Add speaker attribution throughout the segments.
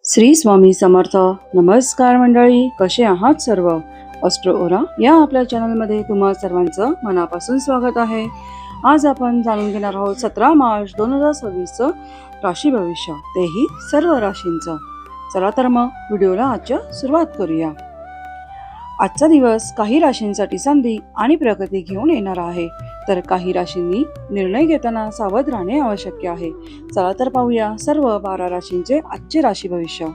Speaker 1: श्री स्वामी समर्थ. नमस्कार मंडळी, कसे आहात सर्व? अस्ट्रो ओरा या आपल्या चॅनलमध्ये तुम्हा सर्वांचं मनापासून स्वागत आहे. आज आपण जाणून घेणार आहोत 17 मार्च 2026 राशी भविष्य, तेही सर्व राशींचं. चला तर मग व्हिडिओला आजच्या सुरुवात करूया. आजचा दिवस काही राशींसाठी संधी आणि प्रगती घेऊन येणार आहे, तर काही राशींनी निर्णय घेताना सावध राहणे आवश्यक आहे. चला तर पाहूया सर्व 12 राशींचे आजचे राशी भविष्य.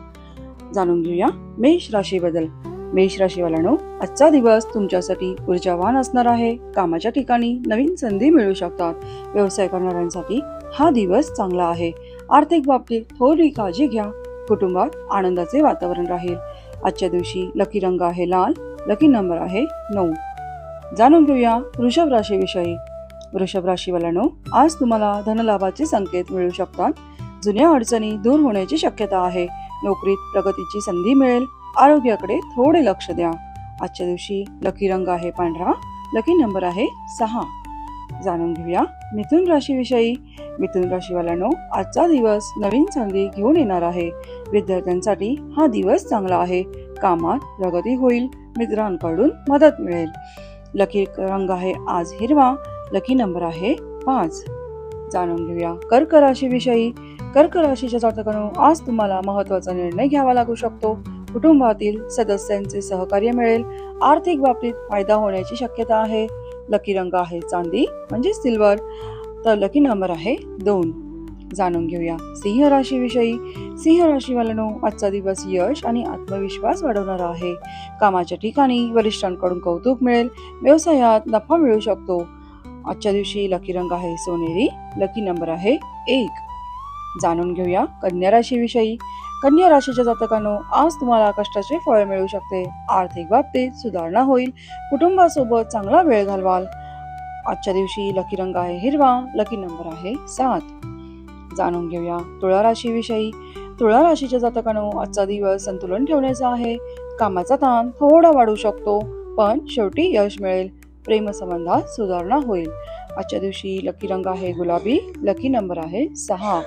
Speaker 1: जाणून घेऊया मेष राशीबद्दल. मेष राशीवाल्यांनो, आजचा दिवस तुमच्यासाठी ऊर्जावान असणार आहे. कामाच्या ठिकाणी नवीन संधी मिळू शकतात. व्यवसाय करणाऱ्यांसाठी हा दिवस चांगला आहे. आर्थिक बाबतीत थोडी काळजी घ्या. कुटुंबात आनंदाचे वातावरण राहील. आजच्या दिवशी लकी रंग आहे लाल. लकी नंबर आहे 9. जाणून घेऊया वृषभ राशीविषयी. वृषभ राशीवाल्यांनो, आज तुम्हाला धनलाभाचे संकेत मिळू शकतात. जुन्या अडचणी दूर होण्याची शक्यता आहे. नोकरीत प्रगतीची संधी मिळेल. आरोग्याकडे थोडे लक्ष द्या. आजच्या दिवशी लकी रंग आहे पांढरा. लकी नंबर आहे 6. जाणून घेऊया मिथुन राशीविषयी. मिथुन राशीवाल्यांनो, आजचा दिवस नवीन संधी घेऊन येणार आहे. विद्यार्थ्यांसाठी हा दिवस चांगला आहे. कामात प्रगती होईल. मित्रांकडून मदत मिळेल. लकी रंग आहे आज हिरवा. लकी नंबर आहे 5. जाणून घेऊया कर्क राशीविषयी. कर्क राशीच्या जातकांनो, आज तुम्हाला महत्त्वाचा निर्णय घ्यावा लागू शकतो. कुटुंबातील सदस्यांचे सहकार्य मिळेल. आर्थिक बाबतीत फायदा होण्याची शक्यता आहे. लकी रंग आहे चांदी म्हणजे सिल्वर. तर लकी नंबर आहे 2. जाणून घेऊया सिंह राशीविषयी. सिंह राशीवाल्यांनो, आजचा दिवस यश आणि आत्मविश्वास वाढवणारा आहे. कामाच्या ठिकाणी वरिष्ठांकडून कौतुक मिळेल. व्यवसायात नफा मिळू शकतो. आजच्या दिवशी लकी रंग आहे सोनेरी. लकी नंबर आहे 1. जाणून घेऊया कन्या राशीविषयी. कन्या राशीच्या जातकांनो, आज तुम्हाला कष्टाचे फळ मिळू शकते. आर्थिक बाबतीत सुधारणा होईल. कुटुंबासोबत चांगला वेळ घालवाल. आजच्या दिवशी लकी रंग आहे हिरवा. लकी नंबर आहे 7. जाणून घेऊया तुळा राशीविषयी. तुळा राशीच्या जातकांनो, आजचा दिवस संतुलन ठेवण्याचा आहे. कामाचा ताण थोडा वाढू शकतो, पण शेवटी यश मिळेल. प्रेमसंबंधात सुधारणा होईल. आजच्या दिवशी लकी रंग आहे गुलाबी. लकी नंबर आहे 6.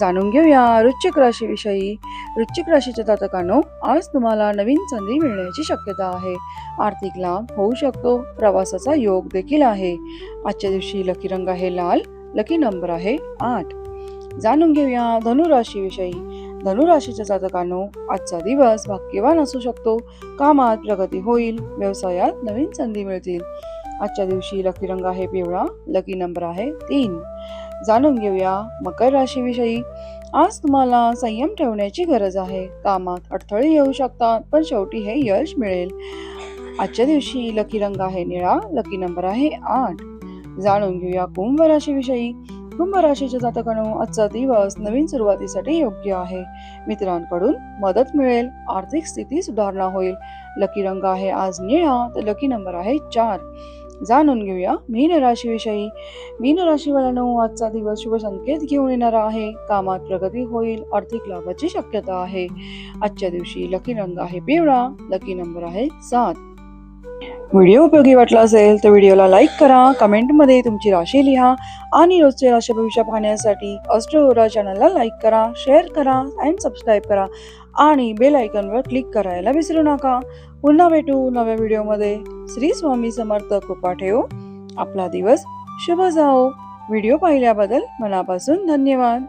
Speaker 1: जाणून घेऊया वृश्चिक राशीविषयी. वृश्चिक राशीच्या जातकांनो, आज तुम्हाला नवीन संधी मिळण्याची शक्यता आहे. आर्थिक लाभ होऊ शकतो. प्रवासाचा योग देखील आहे. आजच्या दिवशी लकी रंग आहे लाल. लकी नंबर आहे 8. जाणून घेऊया धनु राशीविषयी. धनु राशीच्या जातकांनो, आजचा दिवस भाग्यवान असू शकतो. कामात प्रगती होईल. व्यवसायात नवीन संधी मिळतील. आजच्या दिवशी लकी रंग आहे पिवळा. लकी नंबर आहे 3. जाणून घेऊया मकर राशीविषयी. आज तुम्हाला संयम ठेवण्याची गरज आहे. कामात अडथळे येऊ शकतात, पण शेवटी हे यश मिळेल. आजच्या दिवशी लकी रंग आहे निळा. लकी नंबर आहे 8. जाणून घेऊया कुंभ राशीविषयी. कुंभ राशीच्या जातकांनो, आजचा दिवस नवीन सुरुवातीसाठी योग्य आहे. मित्रांकडून मदत मिळेल. आर्थिक स्थिती सुधारणा होईल. लकी रंग आहे आज निळा. तर लकी नंबर आहे 4. जाणून घेऊया मीन राशीविषयी. मीन राशीवाल्यांनो, आजचा दिवस शुभ संकेत घेऊन येणारा आहे. कामात प्रगती होईल. आर्थिक लाभाची शक्यता आहे. आजच्या दिवशी लकी रंग आहे पिवळा. लकी नंबर आहे 7. व्हिडिओ उपयोगी वाटला असेल तर व्हिडिओला लाईक करा. कमेंटमध्ये तुमची राशी लिहा आणि रोजचे राशी भविष्य पाहण्यासाठी अस्ट्रो ओरा चॅनलला लाईक करा, शेअर करा आणि सबस्क्राईब करा आणि बेल आयकॉनवर क्लिक करायला विसरू नका. पुन्हा भेटू नव्या व्हिडिओमध्ये. श्री स्वामी समर्थ कृपा ठेवो. आपला दिवस शुभ जाओ. व्हिडिओ पाहिल्याबद्दल मनापासून धन्यवाद.